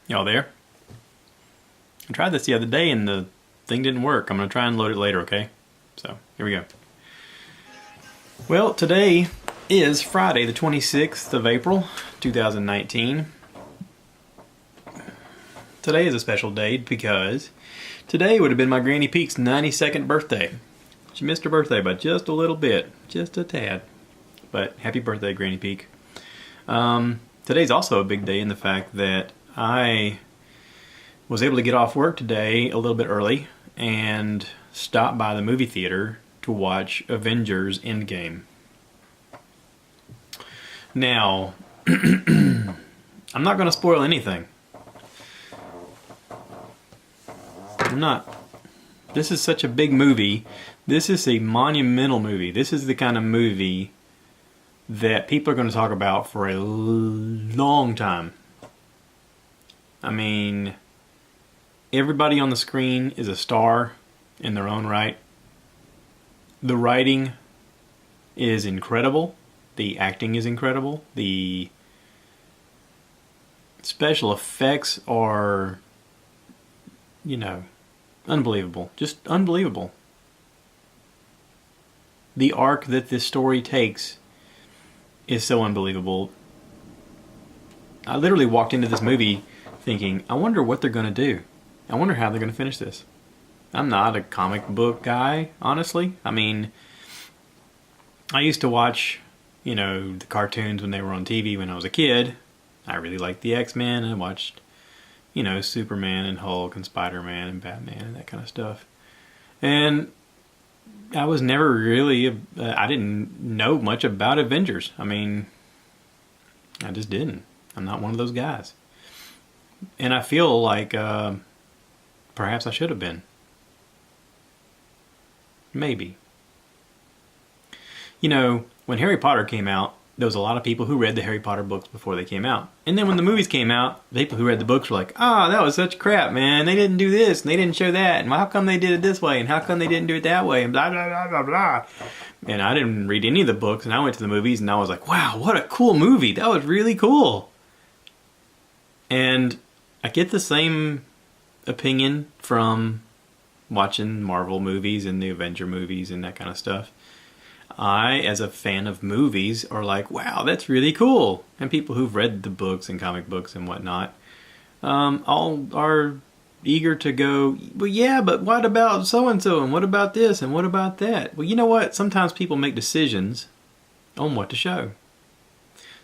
Y'all there? I tried this the other day and the thing didn't work. I'm going to try and load it later, okay? So, here we go. Well, today is Friday the 26th of April, 2019. Today is a special day because today would have been my Granny Peak's 92nd birthday. She missed her birthday by just a little bit, just a tad. But happy birthday, Granny Peak. Today's also a big day in the fact that I was able to get off work today a little bit early and stop by the movie theater to watch Avengers Endgame. Now, I'm not going to spoil anything. I'm not. This is such a big movie. This is a monumental movie. This is the kind of movie that people are going to talk about for a long time. I mean, everybody on the screen is a star in their own right. The writing is incredible. The acting is incredible. The special effects are, you know, unbelievable. Just unbelievable. The arc that this story takes is so unbelievable. I literally walked into this movie thinking, I wonder what they're going to do. I wonder how they're going to finish this. I'm not a comic book guy, honestly. I mean, I used to watch, you know, the cartoons when they were on TV when I was a kid. I really liked the X-Men. I watched, you know, Superman and Hulk and Spider-Man and Batman and that kind of stuff. And I was never really, I didn't know much about Avengers. I mean, I just didn't. I'm not one of those guys. And I feel like perhaps I should have been. Maybe. You know, when Harry Potter came out, there was a lot of people who read the Harry Potter books before they came out. And then when the movies came out, the people who read the books were like, that was such crap, man. They didn't do this, and they didn't show that, and how come they did it this way, and how come they didn't do it that way, and blah, blah, blah, blah, blah. And I didn't read any of the books, and I went to the movies, and I was like, wow, what a cool movie. That was really cool. And I get the same opinion from watching Marvel movies and the Avenger movies and that kind of stuff. I, as a fan of movies, are like, wow, that's really cool. And people who've read the books and comic books and whatnot, all are eager to go, well, yeah, but what about so-and-so, and what about this, and what about that? Well, you know what? Sometimes people make decisions on what to show.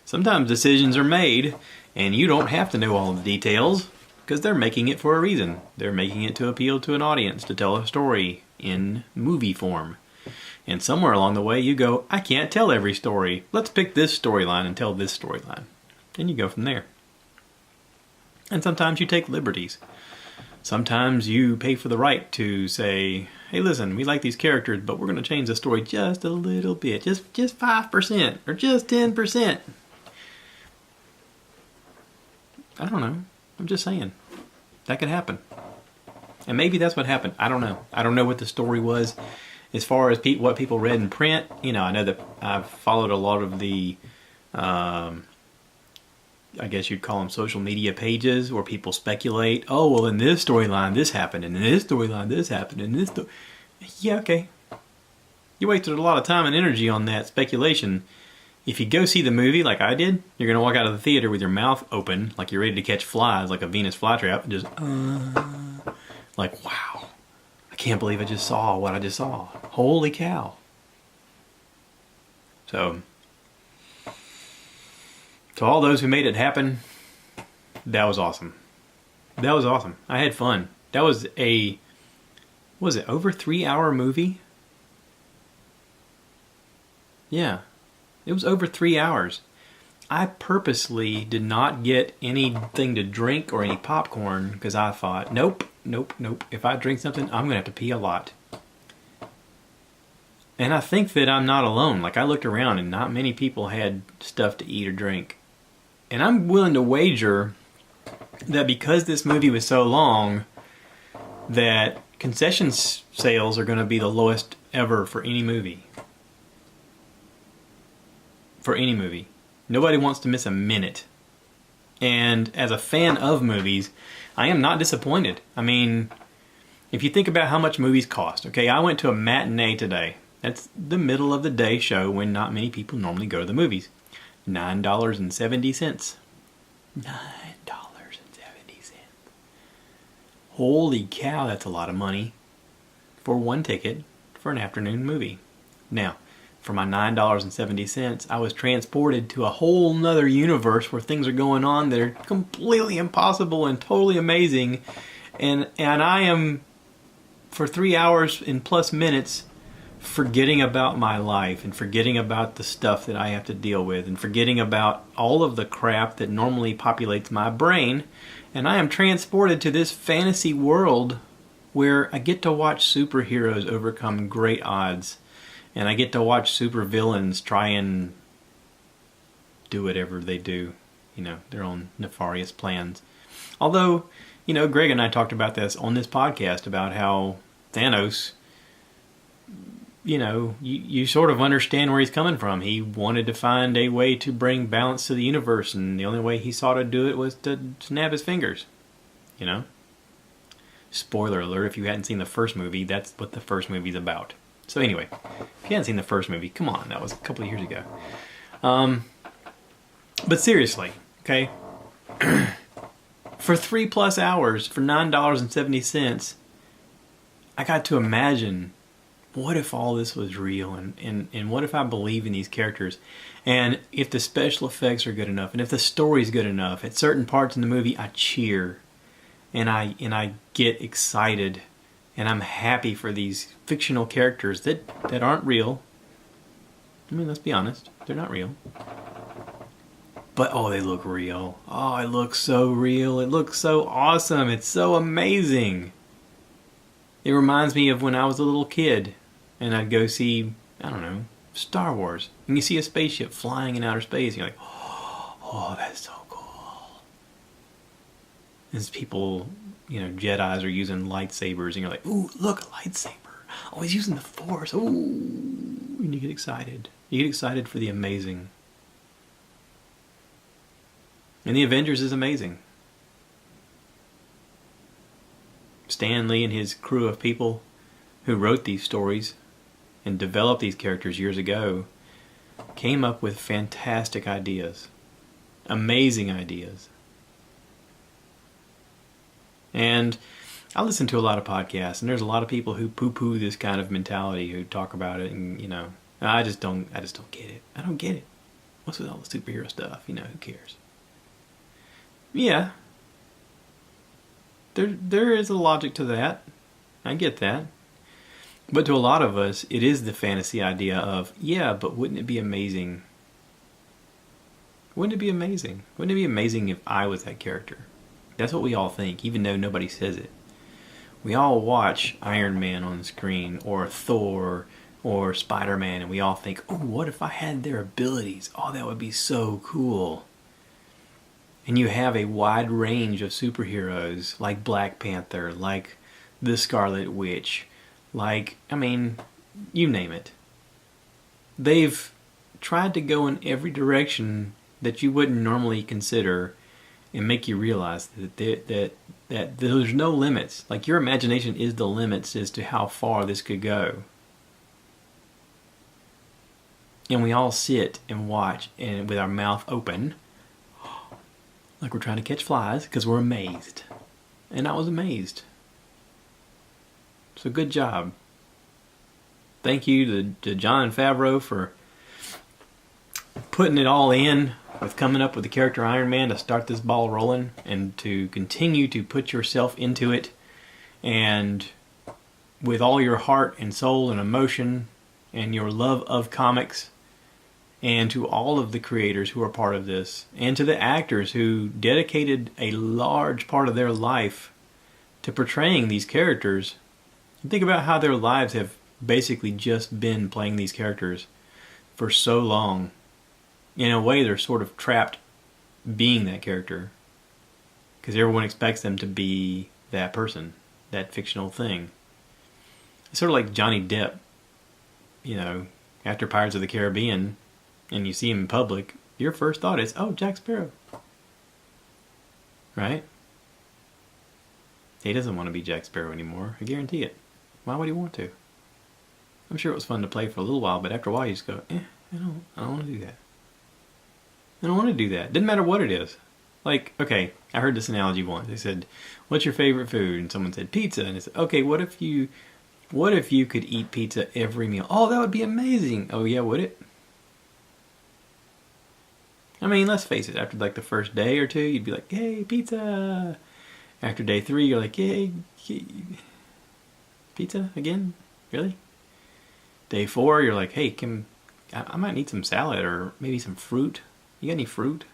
Sometimes decisions are made, and you don't have to know all the details, because they're making it for a reason. They're making it to appeal to an audience, to tell a story in movie form. And somewhere along the way you go, I can't tell every story. Let's pick this storyline and tell this storyline. And you go from there. And sometimes you take liberties. Sometimes you pay for the right to say, hey listen, we like these characters, but we're going to change the story just a little bit. Just 5% or just 10%. I don't know. I'm just saying. That could happen. And maybe that's what happened. I don't know. I don't know what the story was. As far as what people read in print, you know, I know that I've followed a lot of the, I guess you'd call them social media pages where people speculate, oh, well, in this storyline, this happened, and in this storyline, this happened, and this... Yeah, okay. You wasted a lot of time and energy on that speculation. If you go see the movie like I did, you're going to walk out of the theater with your mouth open, like you're ready to catch flies, like a Venus flytrap, and just, like, wow. I can't believe I just saw what I just saw. Holy cow. So, to all those who made it happen, that was awesome. That was awesome. I had fun. That was was it over 3-hour movie? Yeah. It was over 3 hours. I purposely did not get anything to drink or any popcorn because I thought, nope. If I drink something, I'm going to have to pee a lot. And I think that I'm not alone. Like, I looked around and not many people had stuff to eat or drink. And I'm willing to wager that because this movie was so long, that concession sales are going to be the lowest ever for any movie. For any movie. Nobody wants to miss a minute And as a fan of movies, I am not disappointed. I mean, if you think about how much movies cost, okay, I went to a matinee today. That's the middle of the day show when not many people normally go to the movies. $9.70. $9.70. Holy cow, that's a lot of money for one ticket for an afternoon movie. Now, for my $9.70, I was transported to a whole nother universe where things are going on that are completely impossible and totally amazing. And I am, for 3 hours and plus minutes, forgetting about my life and forgetting about the stuff that I have to deal with and forgetting about all of the crap that normally populates my brain. And I am transported to this fantasy world where I get to watch superheroes overcome great odds. And I get to watch supervillains try and do whatever they do, you know, their own nefarious plans. Although, you know, Greg and I talked about this on this podcast about how Thanos, you know, you sort of understand where he's coming from. He wanted to find a way to bring balance to the universe, and the only way he saw to do it was to snap his fingers, you know. Spoiler alert, if you hadn't seen the first movie, that's what the first movie's about. So anyway, if you hadn't seen the first movie, come on, that was a couple of years ago. But seriously, okay, for 3+ hours, for $9.70, I got to imagine, what if all this was real, and what if I believe in these characters, and if the special effects are good enough, and if the story's good enough, at certain parts in the movie I cheer, and I get excited, and I'm happy for these fictional characters that aren't real. I mean, let's be honest, they're not real. But, oh, they look real. Oh, it looks so real. It looks so awesome. It's so amazing. It reminds me of when I was a little kid and I'd go see, I don't know, Star Wars. And you see a spaceship flying in outer space and you're like, oh, that's so cool. As people, you know, Jedis are using lightsabers and you're like, ooh, look, a lightsaber. Oh, he's using the Force. Ooh. And you get excited. You get excited for the amazing. And the Avengers is amazing. Stan Lee and his crew of people who wrote these stories and developed these characters years ago came up with fantastic ideas. Amazing ideas. And I listen to a lot of podcasts, and there's a lot of people who poo-poo this kind of mentality, who talk about it, and, you know, I just don't get it. I don't get it. What's with all the superhero stuff? You know, who cares? Yeah, there is a logic to that. I get that. But to a lot of us, it is the fantasy idea of, yeah, but wouldn't it be amazing? Wouldn't it be amazing? Wouldn't it be amazing if I was that character? That's what we all think, even though nobody says it. We all watch Iron Man on the screen, or Thor, or Spider-Man, and we all think, oh, what if I had their abilities? Oh, that would be so cool. And you have a wide range of superheroes, like Black Panther, like the Scarlet Witch, like, I mean, you name it. They've tried to go in every direction that you wouldn't normally consider and make you realize that there's no limits. Like, your imagination is the limits as to how far this could go. And we all sit and watch and with our mouth open, like we're trying to catch flies, because we're amazed. And I was amazed. So good job. Thank you to Jon Favreau for putting it all in with coming up with the character Iron Man to start this ball rolling, and to continue to put yourself into it, and with all your heart and soul and emotion and your love of comics. And to all of the creators who are part of this, and to the actors who dedicated a large part of their life to portraying these characters. Think about how their lives have basically just been playing these characters for so long. In a way, they're sort of trapped being that character, because everyone expects them to be that person, that fictional thing. It's sort of like Johnny Depp, you know, after Pirates of the Caribbean, and you see him in public, your first thought is, oh, Jack Sparrow. right? He doesn't want to be Jack Sparrow anymore. I guarantee it. Why would he want to? I'm sure it was fun to play for a little while, but after a while you just go, I don't want to do that. I don't want to do that. Doesn't matter what it is. Like, okay, I heard this analogy once. They said, what's your favorite food? And someone said, pizza. And I said, okay, what if you could eat pizza every meal? Oh, that would be amazing. Oh yeah, would it? I mean, let's face it, after like the first day or two, you'd be like, hey, pizza. After day 3, you're like, hey, pizza again? Really? Day 4, you're like, hey, I might need some salad or maybe some fruit. You got any fruit?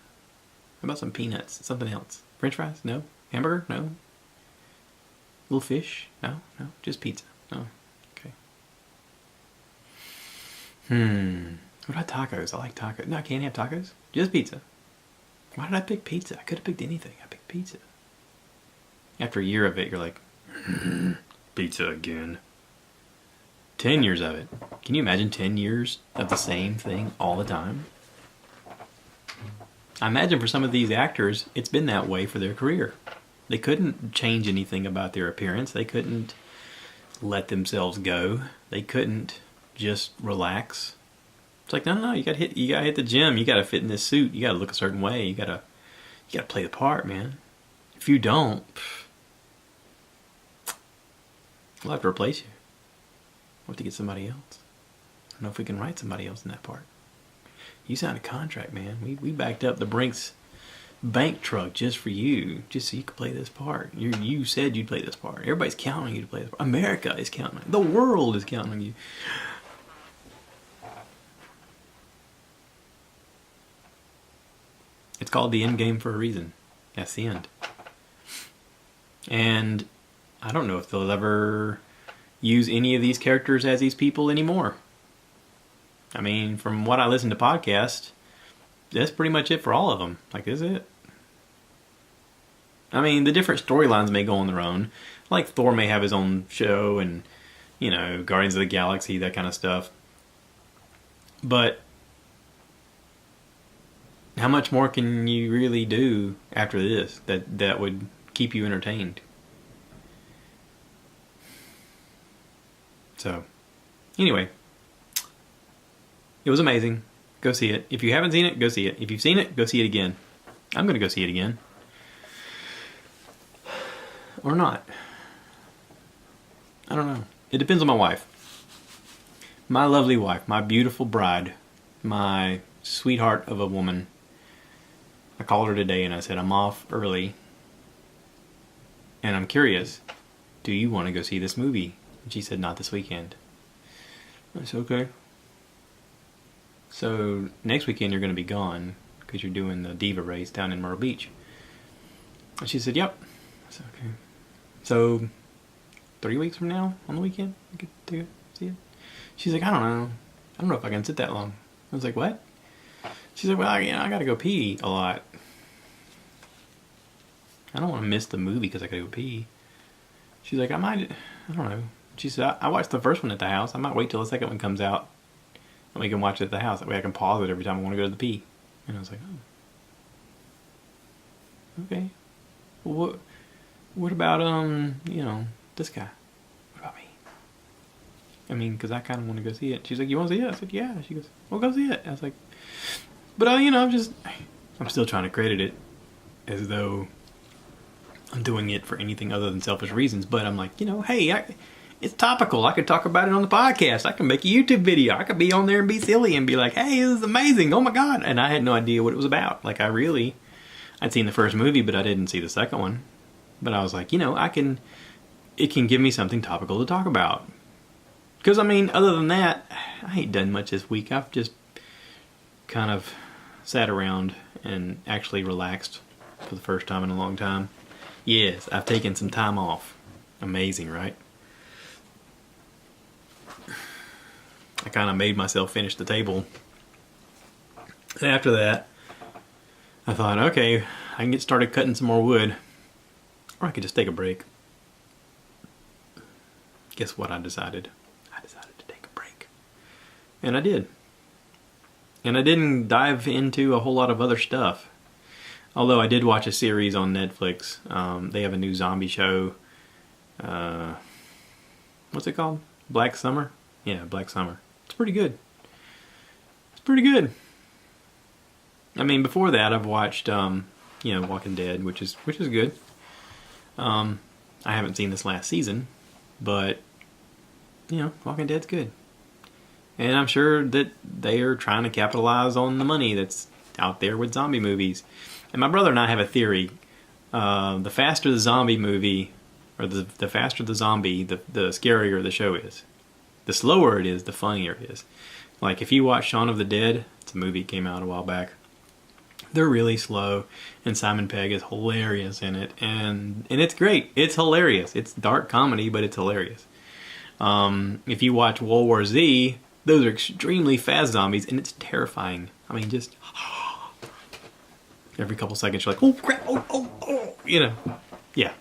How about some peanuts? Something else? French fries? No. Hamburger? No. Little fish? No. Just pizza. No. Okay. What about tacos? I like tacos. No, I can't have tacos. Just pizza. Why did I pick pizza? I could have picked anything. I picked pizza. After a year of it, you're like, pizza again. 10 years of it. Can you imagine 10 years of the same thing all the time? I imagine for some of these actors, it's been that way for their career. They couldn't change anything about their appearance. They couldn't let themselves go. They couldn't just relax. It's like, no, you gotta hit the gym. You gotta fit in this suit. You gotta look a certain way. You gotta play the part, man. If you don't, we'll have to replace you. We'll have to get somebody else. I don't know if we can write somebody else in that part. You signed a contract, man. We backed up the Brinks bank truck just for you, just so you could play this part. You said you'd play this part. Everybody's counting on you to play this part. America is counting on you. The world is counting on you. It's called the end game for a reason. That's the end. And I don't know if they'll ever use any of these characters as these people anymore. I mean, from what I listen to podcasts, that's pretty much it for all of them. Like, this is it. I mean, the different storylines may go on their own. Like, Thor may have his own show and, Guardians of the Galaxy, that kind of stuff. But how much more can you really do after this that would keep you entertained? So, anyway. It was amazing. Go see it. If you haven't seen it, go see it. If you've seen it, go see it again. I'm going to go see it again. Or not. I don't know. It depends on my wife. My lovely wife, my beautiful bride, my sweetheart of a woman. I called her today and I said, I'm off early. And I'm curious, do you want to go see this movie? And she said, not this weekend. I said, okay. So next weekend you're going to be gone because you're doing the Diva race down in Myrtle Beach. And she said, yep. I said, okay. So 3 weeks from now on the weekend I get to see it. She's like, I don't know if I can sit that long. I was like, what? She's like, well, I got to go pee a lot. I don't want to miss the movie because I got to go pee. She's like, I don't know. She said, I watched the first one at the house. I might wait till the second one comes out. And we can watch it at the house. That way I can pause it every time I want to go to the pee. And I was like, oh. Okay. Well, what about, this guy? What about me? I mean, because I kind of want to go see it. She's like, you want to see it? I said, yeah. She goes, well, go see it. I was like, but, I'm still trying to credit it as though I'm doing it for anything other than selfish reasons. But I'm like, hey, it's topical. I could talk about it on the podcast. I can make a YouTube video. I could be on there and be silly and be like, hey, this is amazing. Oh my God. And I had no idea what it was about. Like, I'd seen the first movie, but I didn't see the second one. But I was like, it can give me something topical to talk about. Because, other than that, I ain't done much this week. I've just kind of sat around and actually relaxed for the first time in a long time. Yes, I've taken some time off. Amazing, right? I kind of made myself finish the table. And after that, I thought, okay, I can get started cutting some more wood. Or I could just take a break. Guess what I decided? I decided to take a break. And I did. And I didn't dive into a whole lot of other stuff. Although I did watch a series on Netflix. They have a new zombie show. What's it called? Black Summer? Yeah, Black Summer. It's pretty good. It's pretty good. I mean, before that, I've watched, Walking Dead, which is good. I haven't seen this last season, but Walking Dead's good. And I'm sure that they are trying to capitalize on the money that's out there with zombie movies. And my brother and I have a theory. The faster the zombie movie, or the faster the zombie, the scarier the show is. The slower it is, the funnier it is. Like if you watch Shaun of the Dead, it's a movie that came out a while back. They're really slow, and Simon Pegg is hilarious in it, and it's great. It's hilarious. It's dark comedy, but it's hilarious. If you watch World War Z, those are extremely fast zombies, and it's terrifying. I mean, just every couple seconds you're like, oh crap, oh, yeah.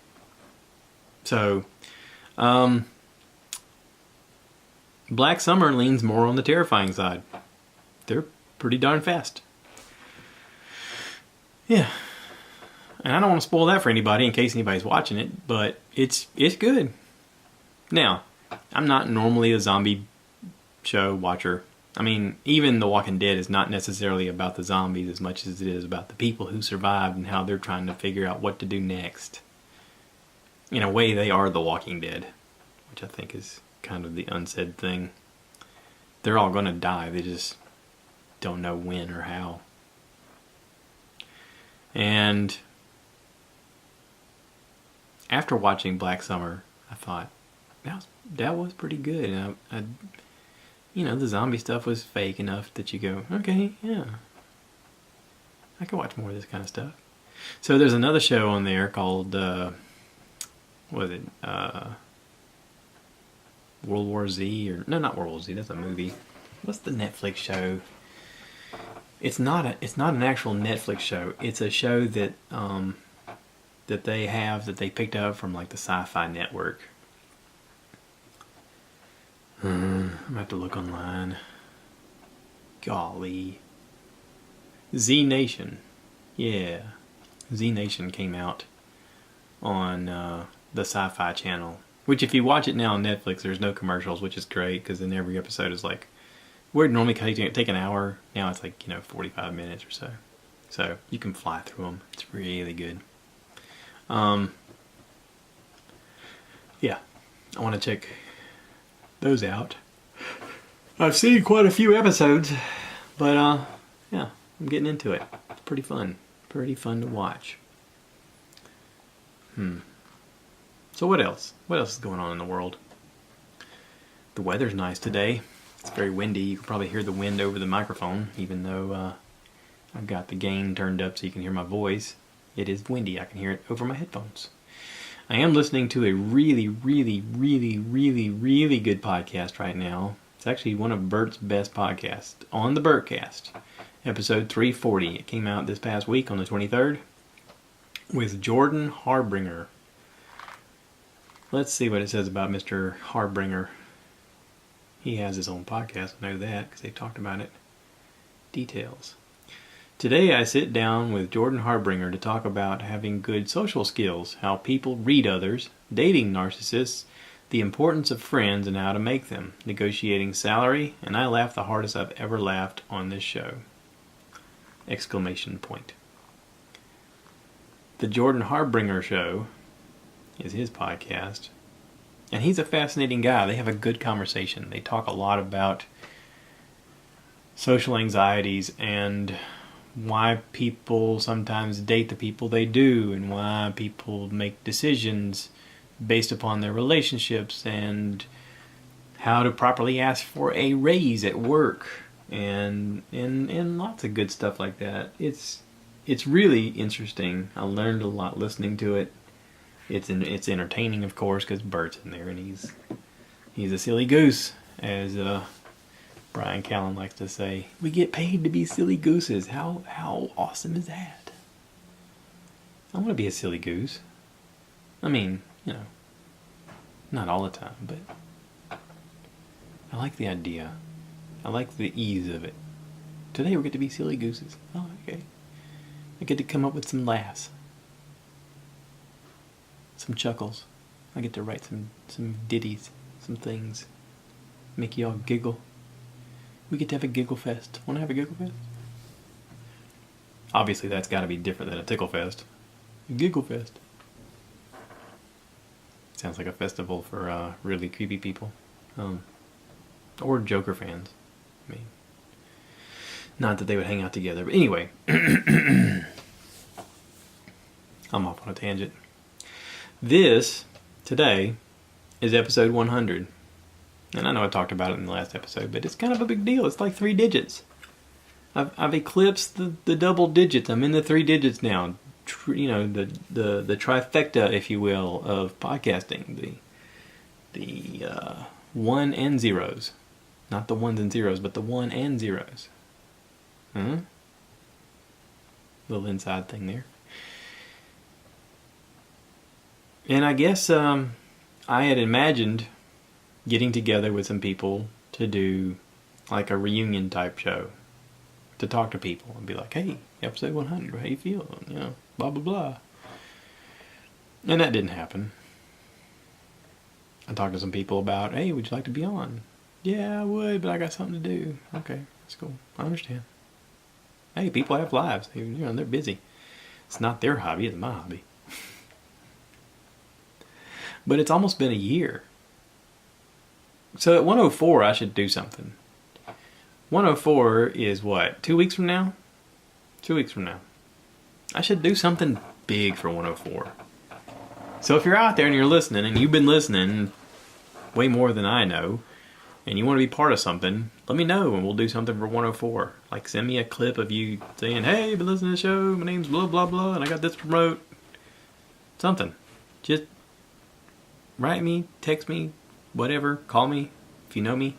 So, Black Summer leans more on the terrifying side. They're pretty darn fast. Yeah. And I don't want to spoil that for anybody in case anybody's watching it, but it's good. Now, I'm not normally a zombie show watcher. I mean, even The Walking Dead is not necessarily about the zombies as much as it is about the people who survived and how they're trying to figure out what to do next. In a way, they are The Walking Dead, which I think is kind of the unsaid thing. They're all going to die. They just don't know when or how. And after watching Black Summer, I thought that was pretty good. And I the zombie stuff was fake enough that you go, okay, yeah, I can watch more of this kind of stuff. So there's another show on there called World War Z, or no, not World War Z. That's a movie. What's the Netflix show? It's not an actual Netflix show. It's a show that that they picked up from like the Sci-Fi Network. I'm gonna have to look online. Golly. Z Nation. Yeah. Z Nation came out on the Sci-Fi Channel. Which if you watch it now on Netflix, there's no commercials, which is great, because then every episode is like, where it normally take an hour, now it's like, 45 minutes or so. So you can fly through them. It's really good. Yeah, I want to check those out. I've seen quite a few episodes, but yeah, I'm getting into it. It's pretty fun. Pretty fun to watch. So what else? What else is going on in the world? The weather's nice today. It's very windy. You can probably hear the wind over the microphone, even though I've got the gain turned up so you can hear my voice. It is windy. I can hear it over my headphones. I am listening to a really, really, really, really, really good podcast right now. It's actually one of Bert's best podcasts, on the Bertcast, episode 340. It came out this past week on the 23rd with Jordan Harbinger. Let's see what it says about Mr. Harbinger. He has his own podcast, I know that, because they talked about it. Details. Today I sit down with Jordan Harbinger to talk about having good social skills, how people read others, dating narcissists, the importance of friends and how to make them, negotiating salary, and I laughed the hardest I've ever laughed on this show. Exclamation point. The Jordan Harbinger Show is his podcast. And he's a fascinating guy. They have a good conversation. They talk a lot about social anxieties and why people sometimes date the people they do, and why people make decisions based upon their relationships, and how to properly ask for a raise at work, and lots of good stuff like that. It's really interesting. I learned a lot listening to it. It's entertaining, of course, because Bert's in there, and he's a silly goose, as Brian Callen likes to say. We get paid to be silly gooses. How awesome is that? I want to be a silly goose. I mean, not all the time, but I like the idea. I like the ease of it. Today we get to be silly gooses. Oh, okay. I get to come up with some laughs. Some chuckles. I get to write some ditties, some things. Make y'all giggle. We get to have a giggle fest. Want to have a giggle fest? Obviously that's got to be different than a tickle fest. A giggle fest. Sounds like a festival for really creepy people. Or Joker fans. I mean, not that they would hang out together, but anyway. I'm off on a tangent. This, today, is episode 100. And I know I talked about it in the last episode, but it's kind of a big deal. It's like 3 digits. I've eclipsed the double digits. I'm in the 3 digits now. The trifecta, if you will, of podcasting. The 1 and zeros. Not the 1s and zeros, but the 1 and zeros. Little inside thing there. And I guess I had imagined getting together with some people to do like a reunion type show. To talk to people and be like, hey, episode 100, how you feeling? You know, blah, blah, blah. And that didn't happen. I talked to some people about, hey, would you like to be on? Yeah, I would, but I got something to do. Okay, that's cool. I understand. Hey, people have lives. They're busy. It's not their hobby, it's my hobby. But it's almost been a year. So at 104, I should do something. 104 is what? 2 weeks from now? 2 weeks from now. I should do something big for 104. So if you're out there and you're listening, and you've been listening way more than I know, and you want to be part of something, let me know and we'll do something for 104. Like send me a clip of you saying, hey, I've been listening to the show, my name's blah blah blah, and I got this to promote. Something. Just write me, text me, whatever, call me if you know me.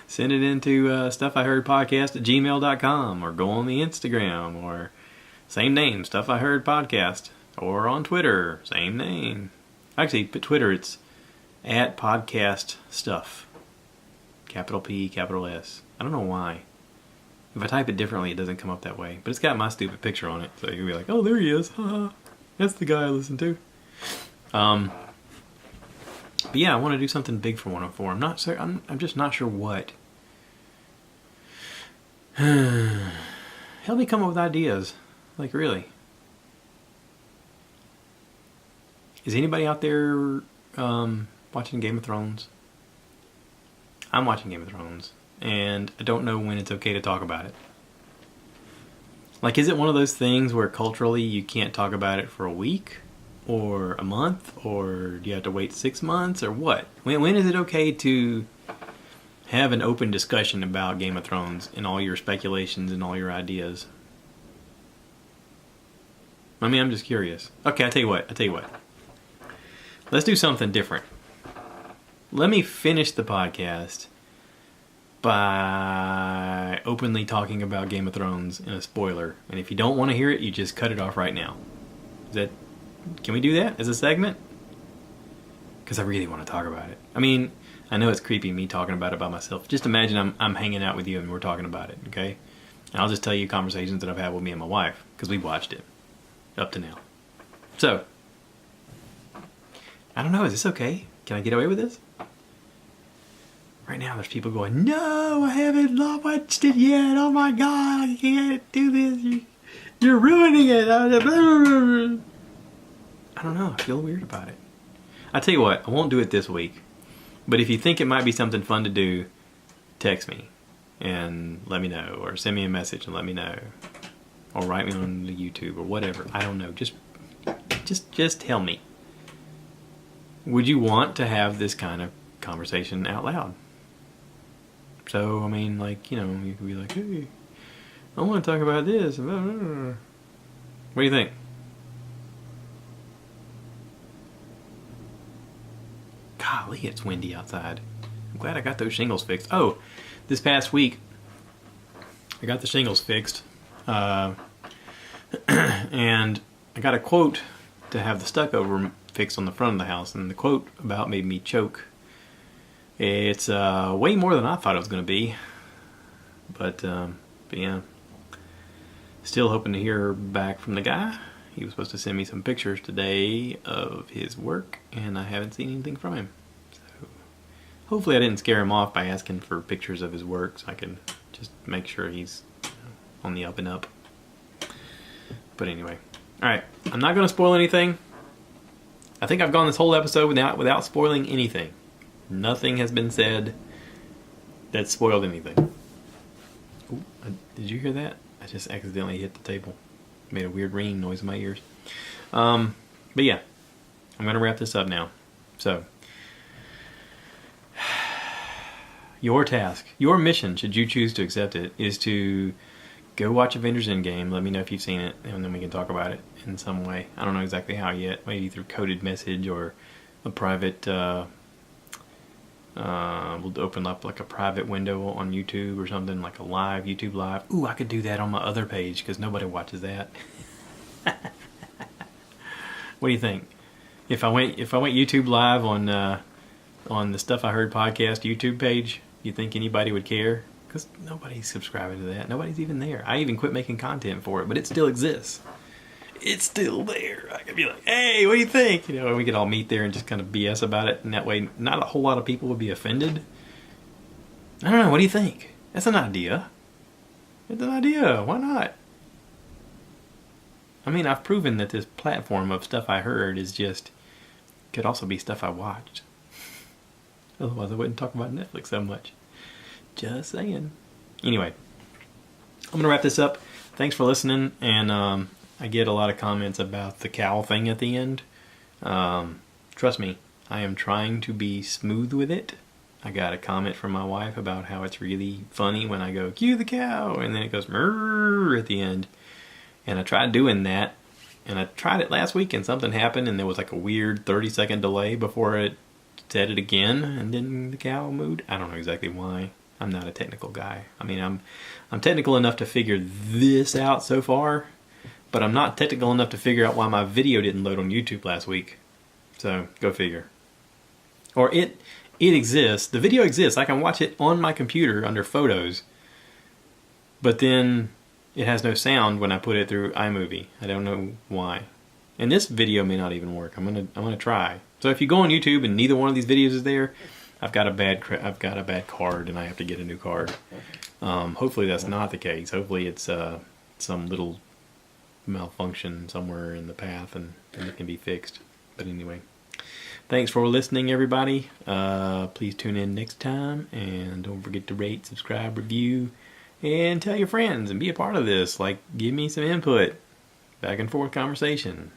Send it into stuffiheardpodcast@gmail.com, or go on the Instagram, or same name, Stuff I Heard Podcast, or on Twitter, same name. Actually, but Twitter, it's @podcaststuff. Capital P, capital S. I don't know why. If I type it differently, it doesn't come up that way. But it's got my stupid picture on it, so you'll be like, oh, there he is. That's the guy I listen to. But yeah, I want to do something big for 104. I'm just not sure what. Help me come up with ideas. Like, really. Is anybody out there watching Game of Thrones? I'm watching Game of Thrones, and I don't know when it's okay to talk about it. Like, is it one of those things where culturally you can't talk about it for a week? Or a month? Or do you have to wait 6 months? Or what? When is it okay to have an open discussion about Game of Thrones and all your speculations and all your ideas? I mean, I'm just curious. Okay, I'll tell you what. Let's do something different. Let me finish the podcast by openly talking about Game of Thrones in a spoiler. And if you don't want to hear it, you just cut it off right now. Can we do that as a segment? Because I really want to talk about it. I mean, I know it's creepy me talking about it by myself. Just imagine I'm hanging out with you and we're talking about it, okay? And I'll just tell you conversations that I've had with me and my wife, because we watched it up to now. So, I don't know, is this okay? Can I get away with this? Right now there's people going, no, I haven't watched it yet. Oh my God, I can't do this. You're ruining it. I don't know, I feel weird about it. I tell you what, I won't do it this week. But if you think it might be something fun to do, text me and let me know, or send me a message and let me know, or write me on the YouTube or whatever. I don't know. Just tell me. Would you want to have this kind of conversation out loud? So, I mean, like, you know, you could be like, hey, I want to talk about this. What do you think? Golly, it's windy outside. I'm glad I got those shingles fixed. Oh, this past week, I got the shingles fixed. And I got a quote to have the stucco fixed on the front of the house. And the quote about made me choke. It's way more than I thought it was going to be. But yeah. Still hoping to hear back from the guy. He was supposed to send me some pictures today of his work, and I haven't seen anything from him. So hopefully I didn't scare him off by asking for pictures of his work, so I can just make sure he's on the up and up. But anyway, alright, I'm not going to spoil anything. I think I've gone this whole episode without spoiling anything. Nothing has been said that spoiled anything. Ooh, did you hear that? I just accidentally hit the table. Made a weird ringing noise in my ears. But yeah, I'm going to wrap this up now. So, your task, your mission, should you choose to accept it, is to go watch Avengers Endgame. Let me know if you've seen it, and then we can talk about it in some way. I don't know exactly how yet. Maybe through coded message or a private... we'll open up like a private window on YouTube or something, like a live YouTube live. Ooh, I could do that on my other page because nobody watches that. What do you think? If I went YouTube live on the Stuff I Heard podcast YouTube page, you think anybody would care? Because nobody's subscribing to that. Nobody's even there. I even quit making content for it, but it still exists. It's still there. I could be like, hey, what do you think? You know, we could all meet there and just kind of BS about it, and that way not a whole lot of people would be offended. I don't know, what do you think? That's an idea. It's an idea. Why not? I mean, I've proven that this platform of Stuff I Heard is just, could also be stuff I watched. Otherwise I wouldn't talk about Netflix so much. Just saying. Anyway, I'm going to wrap this up. Thanks for listening, and I get a lot of comments about the cow thing at the end. Trust me, I am trying to be smooth with it. I got a comment from my wife about how it's really funny when I go, cue the cow, and then it goes, murr at the end. And I tried doing that, and I tried it last week, and something happened, and there was like a weird 30-second delay before it said it again, and then the cow moved. I don't know exactly why. I'm not a technical guy. I mean, I'm technical enough to figure this out so far, but I'm not technical enough to figure out why my video didn't load on YouTube last week. So, go figure. Or it exists. The video exists. I can watch it on my computer under Photos. But then it has no sound when I put it through iMovie. I don't know why. And this video may not even work. I'm gonna try. So if you go on YouTube and neither one of these videos is there, I've got a bad card and I have to get a new card. Hopefully that's not the case. Hopefully it's some little malfunction somewhere in the path and it can be fixed. But anyway, thanks for listening, everybody. Please tune in next time, and don't forget to rate, subscribe, review, and tell your friends and be a part of this. Like, give me some input, back and forth conversation.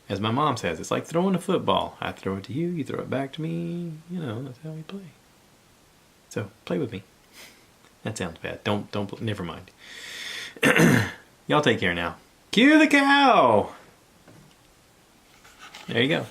As my mom says, it's like throwing a football. I throw it to you, you throw it back to me. You know, that's how we play. So play with me. That sounds bad. Don't. Never mind. Y'all take care now. Cue the cow! There you go.